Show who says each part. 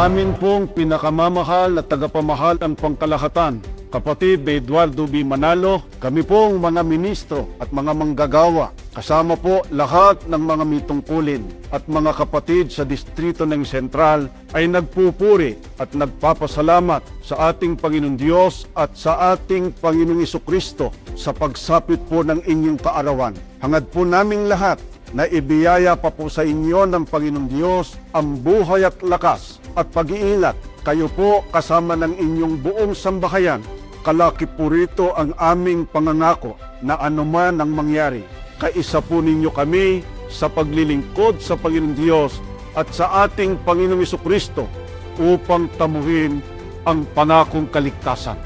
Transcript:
Speaker 1: Amin pong pinakamamahal na tagapamahal ng pangkalahatan, kapatid Eduardo B. Manalo, kami pong mga ministro at mga manggagawa, kasama po lahat ng mga mitungkulin at mga kapatid sa Distrito ng Sentral ay nagpupuri at nagpapasalamat sa ating Panginoon Diyos at sa ating Panginoong Jesucristo sa pagsapit po ng inyong kaarawan. Hangad po naming lahat na ibiyaya pa po sa inyo ng Panginoong Diyos ang buhay at lakas at pag-iingat. Kayo po kasama ng inyong buong sambahayan. Kalaki po rito ang aming pangangako na anuman ang mangyari, kaisa po ninyo kami sa paglilingkod sa Panginoong Diyos at sa ating Panginoong Jesucristo upang tamuhin ang pangakong kaligtasan.